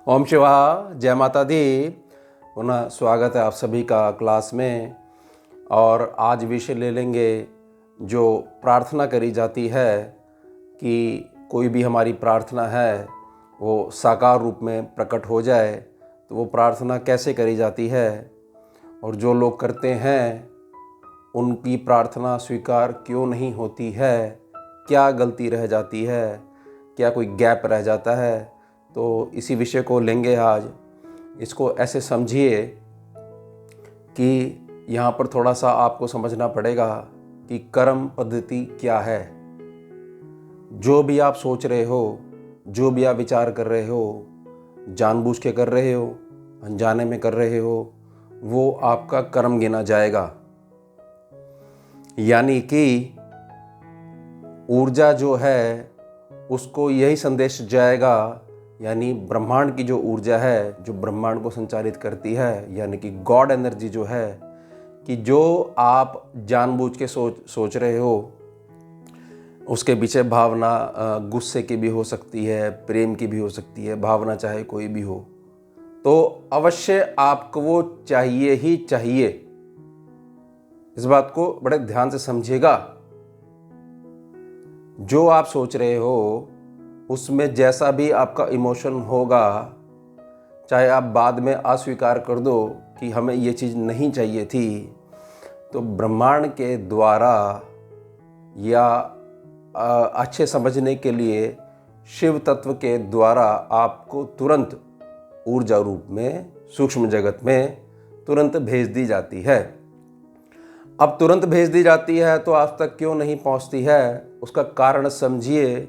ओम शिवा, जय माता दी। पुनः स्वागत है आप सभी का क्लास में। और आज विषय ले लेंगे जो प्रार्थना करी जाती है कि कोई भी हमारी प्रार्थना है वो साकार रूप में प्रकट हो जाए, तो वो प्रार्थना कैसे करी जाती है और जो लोग करते हैं उनकी प्रार्थना स्वीकार क्यों नहीं होती है, क्या गलती रह जाती है, क्या कोई गैप रह जाता है। तो इसी विषय को लेंगे आज। इसको ऐसे समझिए कि यहाँ पर थोड़ा सा आपको समझना पड़ेगा कि कर्म पद्धति क्या है। जो भी आप सोच रहे हो, जो भी आप विचार कर रहे हो, जानबूझ के कर रहे हो, अनजाने में कर रहे हो, वो आपका कर्म गिना जाएगा। यानी कि ऊर्जा जो है उसको यही संदेश जाएगा, यानी ब्रह्मांड की जो ऊर्जा है जो ब्रह्मांड को संचालित करती है, यानी कि गॉड एनर्जी जो है, कि जो आप जानबूझ के सोच रहे हो उसके पीछे भावना गुस्से की भी हो सकती है, प्रेम की भी हो सकती है, भावना चाहे कोई भी हो, तो अवश्य आपको वो चाहिए ही चाहिए। इस बात को बड़े ध्यान से समझिएगा। जो आप सोच रहे हो उसमें जैसा भी आपका इमोशन होगा, चाहे आप बाद में अस्वीकार कर दो कि हमें ये चीज़ नहीं चाहिए थी, तो ब्रह्मांड के द्वारा या अच्छे समझने के लिए शिव तत्व के द्वारा आपको तुरंत ऊर्जा रूप में सूक्ष्म जगत में तुरंत भेज दी जाती है। अब तुरंत भेज दी जाती है तो आज तक क्यों नहीं पहुंचती है, उसका कारण समझिए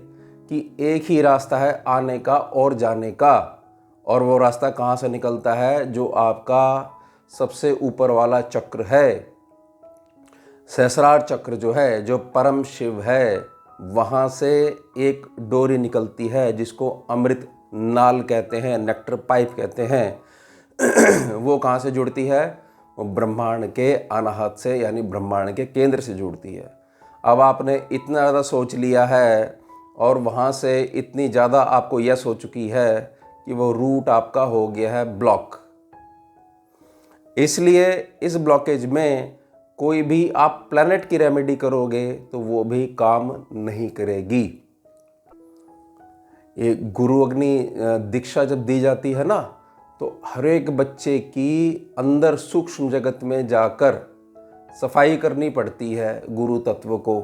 कि एक ही रास्ता है आने का और जाने का। और वो रास्ता कहाँ से निकलता है? जो आपका सबसे ऊपर वाला चक्र है, सहस्रार चक्र जो है, जो परम शिव है, वहाँ से एक डोरी निकलती है जिसको अमृत नाल कहते हैं, नेक्टर पाइप कहते हैं। वो कहाँ से जुड़ती है? वो ब्रह्मांड के अनाहत से, यानी ब्रह्मांड के केंद्र से जुड़ती है। अब आपने इतना ज़्यादा सोच लिया है और वहाँ से इतनी ज़्यादा आपको यस हो चुकी है कि वो रूट आपका हो गया है ब्लॉक। इसलिए इस ब्लॉकेज में कोई भी आप प्लैनेट की रेमेडी करोगे तो वो भी काम नहीं करेगी। ये गुरु अग्नि दीक्षा जब दी जाती है ना, तो हर एक बच्चे की अंदर सूक्ष्म जगत में जाकर सफाई करनी पड़ती है गुरु तत्व को।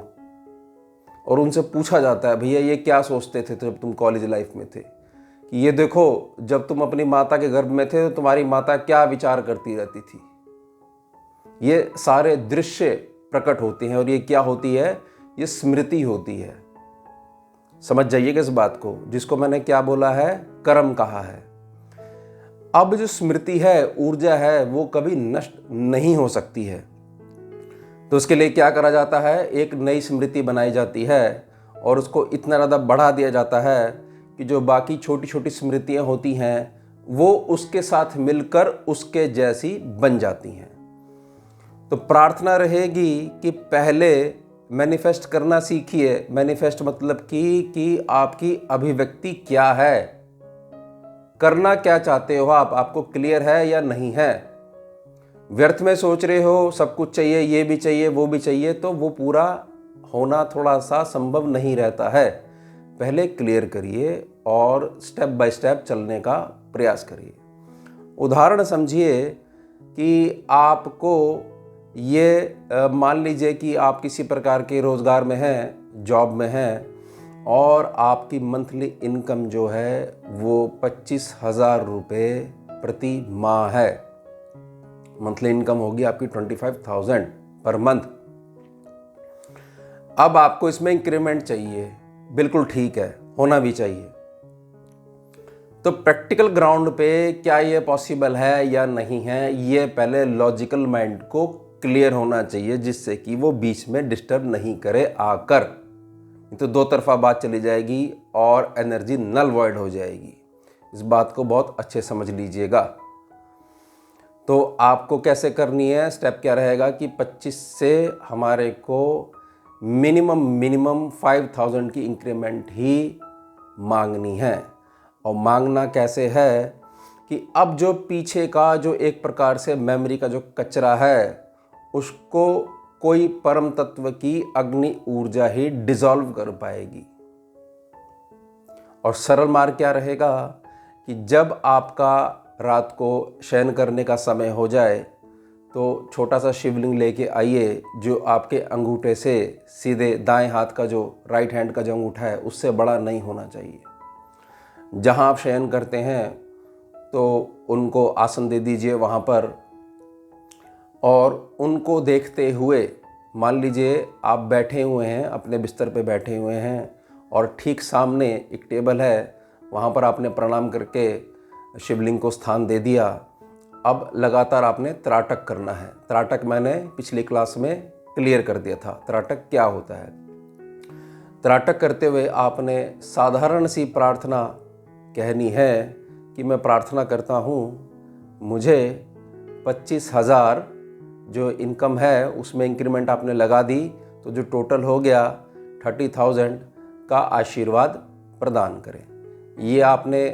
और उनसे पूछा जाता है, भैया ये क्या सोचते थे जब तुम कॉलेज लाइफ में थे, कि ये देखो जब तुम अपनी माता के गर्भ में थे तो तुम्हारी माता क्या विचार करती रहती थी। ये सारे दृश्य प्रकट होते हैं और ये क्या होती है? ये स्मृति होती है। समझ जाइएगा इस बात को, जिसको मैंने क्या बोला है, कर्म कहा है। अब जो स्मृति है, ऊर्जा है, वो कभी नष्ट नहीं हो सकती है। तो उसके लिए क्या करा जाता है? एक नई स्मृति बनाई जाती है और उसको इतना ज़्यादा बढ़ा दिया जाता है कि जो बाकी छोटी छोटी स्मृतियाँ होती हैं वो उसके साथ मिलकर उसके जैसी बन जाती हैं। तो प्रार्थना रहेगी कि पहले मैनिफेस्ट करना सीखिए। मैनिफेस्ट मतलब कि आपकी अभिव्यक्ति क्या है, करना क्या चाहते हो आप, आपको क्लियर है या नहीं है। व्यर्थ में सोच रहे हो सब कुछ चाहिए, ये भी चाहिए वो भी चाहिए, तो वो पूरा होना थोड़ा सा संभव नहीं रहता है। पहले क्लियर करिए और स्टेप बाय स्टेप चलने का प्रयास करिए। उदाहरण समझिए कि आपको ये मान लीजिए कि आप किसी प्रकार के रोज़गार में हैं, जॉब में हैं, और आपकी मंथली इनकम जो है वो 25,000 रुपये प्रति माह है। मंथली इनकम होगी आपकी 25,000 पर मंथ। अब आपको इसमें इंक्रीमेंट चाहिए, बिल्कुल ठीक है, होना भी चाहिए। तो प्रैक्टिकल ग्राउंड पे क्या ये पॉसिबल है या नहीं है, ये पहले लॉजिकल माइंड को क्लियर होना चाहिए, जिससे कि वो बीच में डिस्टर्ब नहीं करे आकर। तो दो तरफा बात चली जाएगी और एनर्जी नल वॉइड हो जाएगी। इस बात को बहुत अच्छे समझ लीजिएगा। तो आपको कैसे करनी है, स्टेप क्या रहेगा कि 25 से हमारे को मिनिमम 5,000 की इंक्रीमेंट ही मांगनी है। और मांगना कैसे है कि अब जो पीछे का जो एक प्रकार से मेमोरी का जो कचरा है उसको कोई परम तत्व की अग्नि ऊर्जा ही डिसॉल्व कर पाएगी। और सरल मार्ग क्या रहेगा कि जब आपका रात को शयन करने का समय हो जाए तो छोटा सा शिवलिंग लेके आइए, जो आपके अंगूठे से सीधे दाएं हाथ का जो राइट हैंड का जो अंगूठा है उससे बड़ा नहीं होना चाहिए। जहां आप शयन करते हैं तो उनको आसन दे दीजिए वहां पर, और उनको देखते हुए मान लीजिए आप बैठे हुए हैं, अपने बिस्तर पे बैठे हुए हैं और ठीक सामने एक टेबल है, वहाँ पर आपने प्रणाम करके शिवलिंग को स्थान दे दिया। अब लगातार आपने त्राटक करना है। त्राटक मैंने पिछली क्लास में क्लियर कर दिया था, त्राटक क्या होता है। त्राटक करते हुए आपने साधारण सी प्रार्थना कहनी है कि मैं प्रार्थना करता हूँ मुझे 25,000 जो इनकम है उसमें इंक्रीमेंट आपने लगा दी, तो जो टोटल हो गया 30,000 का आशीर्वाद प्रदान करें। ये आपने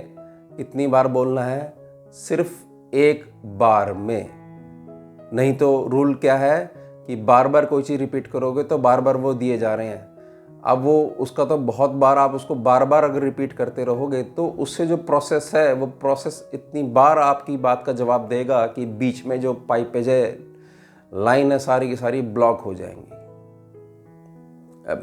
कितनी बार बोलना है? सिर्फ एक बार में। नहीं तो रूल क्या है कि बार बार कोई चीज़ रिपीट करोगे तो बार बार वो दिए जा रहे हैं। अब वो उसका तो बहुत बार आप उसको बार बार अगर रिपीट करते रहोगे तो उससे जो प्रोसेस है वो प्रोसेस इतनी बार आपकी बात का जवाब देगा कि बीच में जो पाइपेज है, लाइन है, सारी की सारी ब्लॉक हो जाएंगी।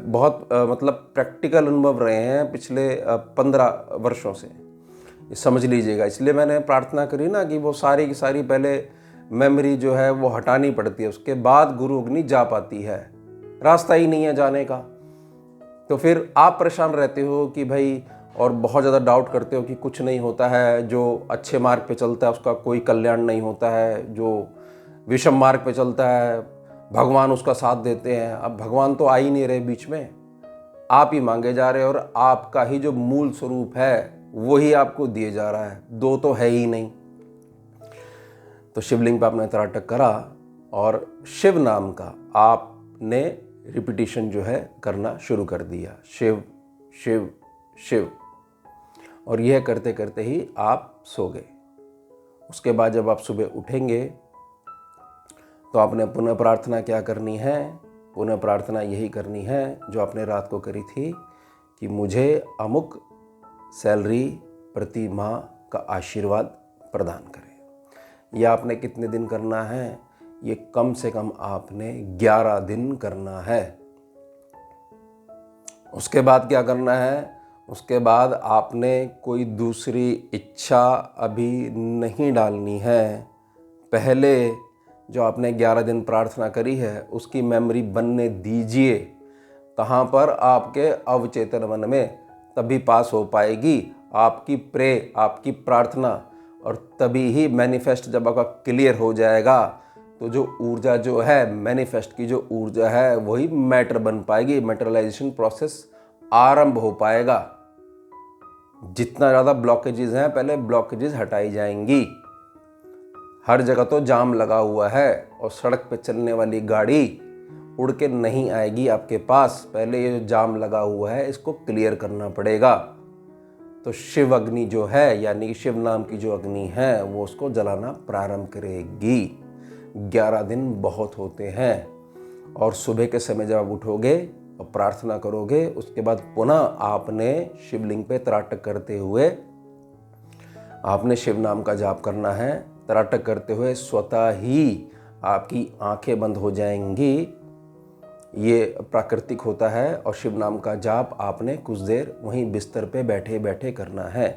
बहुत मतलब प्रैक्टिकल अनुभव रहे हैं पिछले 15 वर्षों से, ये समझ लीजिएगा। इसलिए मैंने प्रार्थना करी ना कि वो सारी की सारी पहले मेमोरी जो है वो हटानी पड़ती है, उसके बाद गुरु अग्नि जा पाती है। रास्ता ही नहीं है जाने का। तो फिर आप परेशान रहते हो कि भाई, और बहुत ज़्यादा डाउट करते हो कि कुछ नहीं होता है, जो अच्छे मार्ग पे चलता है उसका कोई कल्याण नहीं होता है, जो विषम मार्ग पे चलता है भगवान उसका साथ देते हैं। अब भगवान तो आ ही नहीं रहे बीच में, आप ही मांगे जा रहे हो और आपका ही जो मूल स्वरूप है वही आपको दिए जा रहा है, दो तो है ही नहीं। तो शिवलिंग पे आपने त्राटक करा और शिव नाम का आपने रिपीटिशन जो है करना शुरू कर दिया, शिव शिव शिव। और यह करते करते ही आप सो गए। उसके बाद जब आप सुबह उठेंगे तो आपने पुनः प्रार्थना क्या करनी है? पुनः प्रार्थना यही करनी है जो आपने रात को करी थी कि मुझे अमुक सैलरी प्रति माह का आशीर्वाद प्रदान करें। यह आपने कितने दिन करना है? ये कम से कम आपने 11 दिन करना है। उसके बाद क्या करना है? उसके बाद आपने कोई दूसरी इच्छा अभी नहीं डालनी है। पहले जो आपने 11 दिन प्रार्थना करी है उसकी मेमोरी बनने दीजिए। कहाँ पर? आपके अवचेतन मन में। तभी पास हो पाएगी आपकी प्रे, आपकी प्रार्थना। और तभी ही मैनिफेस्ट जब आपका क्लियर हो जाएगा तो जो ऊर्जा जो है, मैनिफेस्ट की जो ऊर्जा है वही मैटर बन पाएगी। मैटरलाइजेशन प्रोसेस आरंभ हो पाएगा। जितना ज़्यादा ब्लॉकेजेस हैं पहले ब्लॉकेजेस हटाई जाएंगी। हर जगह तो जाम लगा हुआ है और सड़क पे चलने वाली गाड़ी उड़ के नहीं आएगी आपके पास। पहले ये जो जाम लगा हुआ है इसको क्लियर करना पड़ेगा। तो शिव अग्नि जो है, यानी कि शिव नाम की जो अग्नि है वो उसको जलाना प्रारंभ करेगी। 11 दिन बहुत होते हैं। और सुबह के समय जब आप उठोगे और प्रार्थना करोगे उसके बाद पुनः आपने शिवलिंग पे त्राटक करते हुए आपने शिव नाम का जाप करना है। त्राटक करते हुए स्वतः ही आपकी आंखें बंद हो जाएंगी। ये प्राकृतिक होता है। और शिव नाम का जाप आपने कुछ देर वहीं बिस्तर पे बैठे बैठे करना है।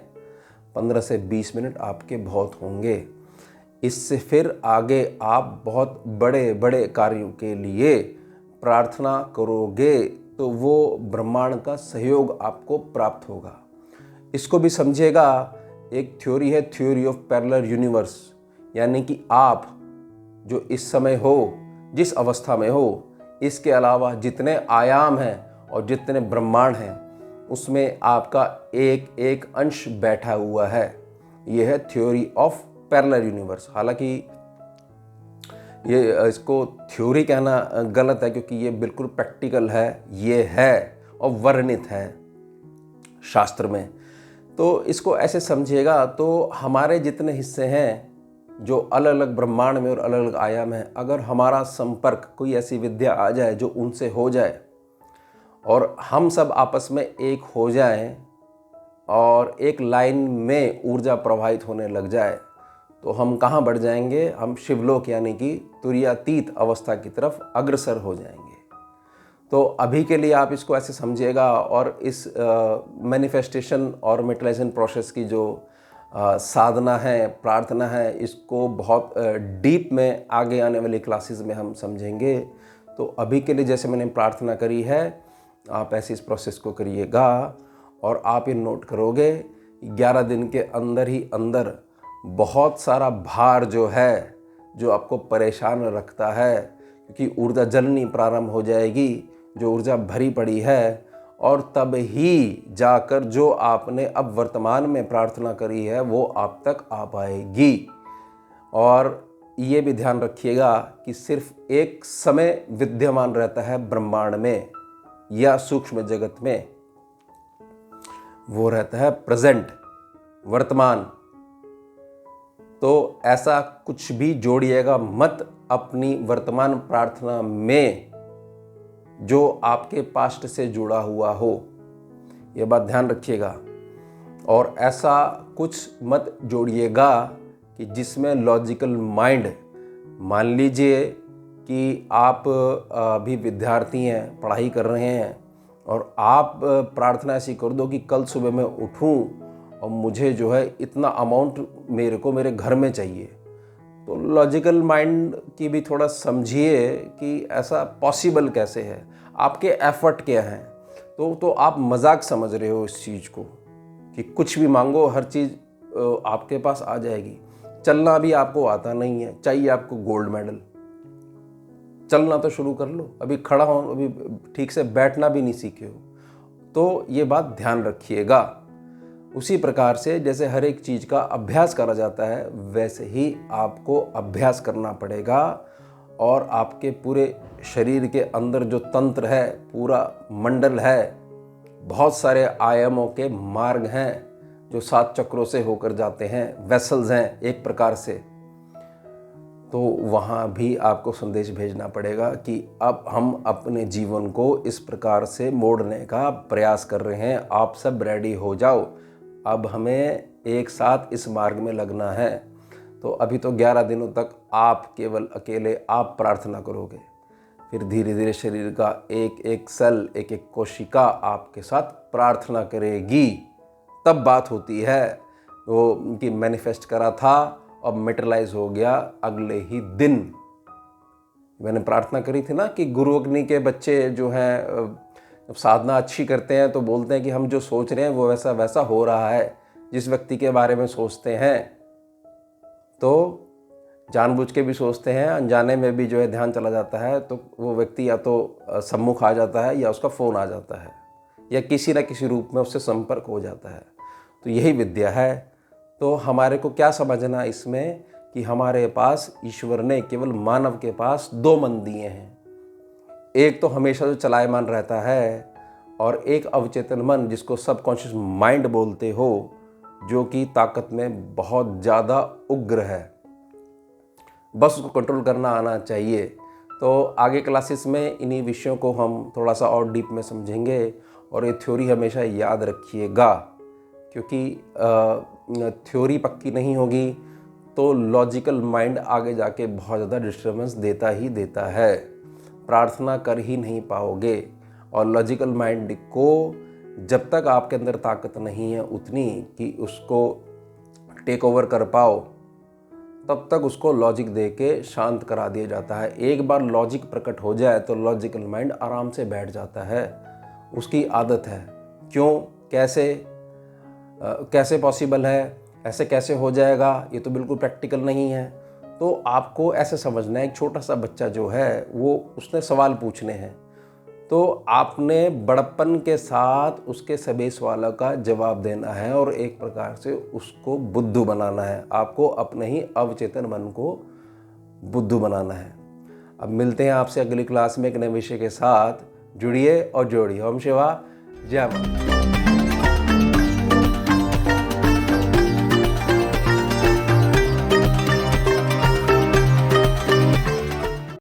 15 से 20 मिनट आपके बहुत होंगे। इससे फिर आगे आप बहुत बड़े बड़े कार्यों के लिए प्रार्थना करोगे तो वो ब्रह्मांड का सहयोग आपको प्राप्त होगा। इसको भी समझिएगा, एक थ्योरी है, थ्योरी ऑफ पैरेलल यूनिवर्स। यानी कि आप जो इस समय हो, जिस अवस्था में हो, इसके अलावा जितने आयाम हैं और जितने ब्रह्मांड हैं उसमें आपका एक एक अंश बैठा हुआ है। यह है थ्योरी ऑफ पैरेलल यूनिवर्स। हालांकि ये इसको थ्योरी कहना गलत है क्योंकि ये बिल्कुल प्रैक्टिकल है, ये है और वर्णित है शास्त्र में। तो इसको ऐसे समझिएगा, तो हमारे जितने हिस्से हैं जो अलग अलग ब्रह्मांड में और अलग अलग आयाम हैं, अगर हमारा संपर्क कोई ऐसी विद्या आ जाए जो उनसे हो जाए और हम सब आपस में एक हो जाएं और एक लाइन में ऊर्जा प्रवाहित होने लग जाए, तो हम कहाँ बढ़ जाएंगे? हम शिवलोक यानी कि तुरीयातीत अवस्था की तरफ अग्रसर हो जाएंगे। तो अभी के लिए आप इसको ऐसे समझिएगा और इस मैनिफेस्टेशन और मेटलाइजेशन प्रोसेस की जो साधना है, प्रार्थना है, इसको बहुत डीप में आगे आने वाली क्लासेस में हम समझेंगे। तो अभी के लिए जैसे मैंने प्रार्थना करी है, आप ऐसे इस प्रोसेस को करिएगा और आप ये नोट करोगे 11 दिन के अंदर ही अंदर बहुत सारा भार जो है, जो आपको परेशान रखता है, क्योंकि ऊर्जा जलनी प्रारंभ हो जाएगी, जो ऊर्जा भरी पड़ी है, और तब ही जाकर जो आपने अब वर्तमान में प्रार्थना करी है वो आप तक आ पाएगी। और ये भी ध्यान रखिएगा कि सिर्फ एक समय विद्यमान रहता है ब्रह्मांड में या सूक्ष्म जगत में, वो रहता है प्रेजेंट, वर्तमान। तो ऐसा कुछ भी जोड़िएगा मत अपनी वर्तमान प्रार्थना में जो आपके पास्ट से जुड़ा हुआ हो, ये बात ध्यान रखिएगा। और ऐसा कुछ मत जोड़िएगा कि जिसमें लॉजिकल माइंड, मान लीजिए कि आप अभी विद्यार्थी हैं, पढ़ाई कर रहे हैं, और आप प्रार्थना ऐसी कर दो कि कल सुबह मैं उठूं और मुझे जो है इतना अमाउंट मेरे को मेरे घर में चाहिए, तो लॉजिकल माइंड की भी थोड़ा समझिए कि ऐसा पॉसिबल कैसे है, आपके एफर्ट क्या हैं। तो आप मजाक समझ रहे हो इस चीज़ को कि कुछ भी मांगो हर चीज़ आपके पास आ जाएगी। चलना भी आपको आता नहीं है, चाहिए आपको गोल्ड मेडल। चलना तो शुरू कर लो, अभी खड़ा हो, अभी ठीक से बैठना भी नहीं सीखे हो। तो ये बात ध्यान रखिएगा। उसी प्रकार से जैसे हर एक चीज़ का अभ्यास करा जाता है, वैसे ही आपको अभ्यास करना पड़ेगा। और आपके पूरे शरीर के अंदर जो तंत्र है, पूरा मंडल है, बहुत सारे आयामों के मार्ग हैं जो 7 चक्रों से होकर जाते हैं, वेसल्स हैं एक प्रकार से। तो वहाँ भी आपको संदेश भेजना पड़ेगा कि अब हम अपने जीवन को इस प्रकार से मोड़ने का प्रयास कर रहे हैं, आप सब रेडी हो जाओ, अब हमें एक साथ इस मार्ग में लगना है। तो अभी तो 11 दिनों तक आप केवल अकेले आप प्रार्थना करोगे, फिर धीरे धीरे शरीर का एक एक सेल, एक एक कोशिका आपके साथ प्रार्थना करेगी। तब बात होती है वो कि मैनिफेस्ट करा था और मेटेरियलाइज हो गया अगले ही दिन। मैंने प्रार्थना करी थी ना कि गुरु अग्नि के बच्चे जो हैं साधना अच्छी करते हैं तो बोलते हैं कि हम जो सोच रहे हैं वो वैसा वैसा हो रहा है, जिस व्यक्ति के बारे में सोचते हैं। तो जानबूझ के भी सोचते हैं, अनजाने में भी जो है ध्यान चला जाता है, तो वो व्यक्ति या तो सम्मुख आ जाता है या उसका फ़ोन आ जाता है या किसी न किसी रूप में उससे संपर्क हो जाता है। तो यही विद्या है। तो हमारे को क्या समझना इसमें कि हमारे पास ईश्वर ने केवल मानव के पास 2 मन दिए हैं, एक तो हमेशा जो चलायमान रहता है और एक अवचेतन मन जिसको सबकॉन्शियस माइंड बोलते हो, जो कि ताकत में बहुत ज़्यादा उग्र है, बस उसको कंट्रोल करना आना चाहिए। तो आगे क्लासेस में इन्हीं विषयों को हम थोड़ा सा और डीप में समझेंगे। और ये थ्योरी हमेशा याद रखिएगा, क्योंकि थ्योरी पक्की नहीं होगी तो लॉजिकल माइंड आगे जाके बहुत ज़्यादा डिस्टर्बेंस देता ही देता है, प्रार्थना कर ही नहीं पाओगे। और लॉजिकल माइंड को जब तक आपके अंदर ताकत नहीं है उतनी कि उसको टेक ओवर कर पाओ, तब तक उसको लॉजिक दे के शांत करा दिया जाता है। एक बार लॉजिक प्रकट हो जाए तो लॉजिकल माइंड आराम से बैठ जाता है, उसकी आदत है। क्यों, कैसे पॉसिबल है, ऐसे कैसे हो जाएगा, ये तो बिल्कुल प्रैक्टिकल नहीं है। तो आपको ऐसे समझना है, एक छोटा सा बच्चा जो है वो उसने सवाल पूछने हैं, तो आपने बड़प्पन के साथ उसके सभी सवालों का जवाब देना है और एक प्रकार से उसको बुद्धू बनाना है। आपको अपने ही अवचेतन मन को बुद्धू बनाना है। अब मिलते हैं आपसे अगली क्लास में एक नए विषय के साथ। जुड़िए और जोड़िए। ओम शिवा, जय माता।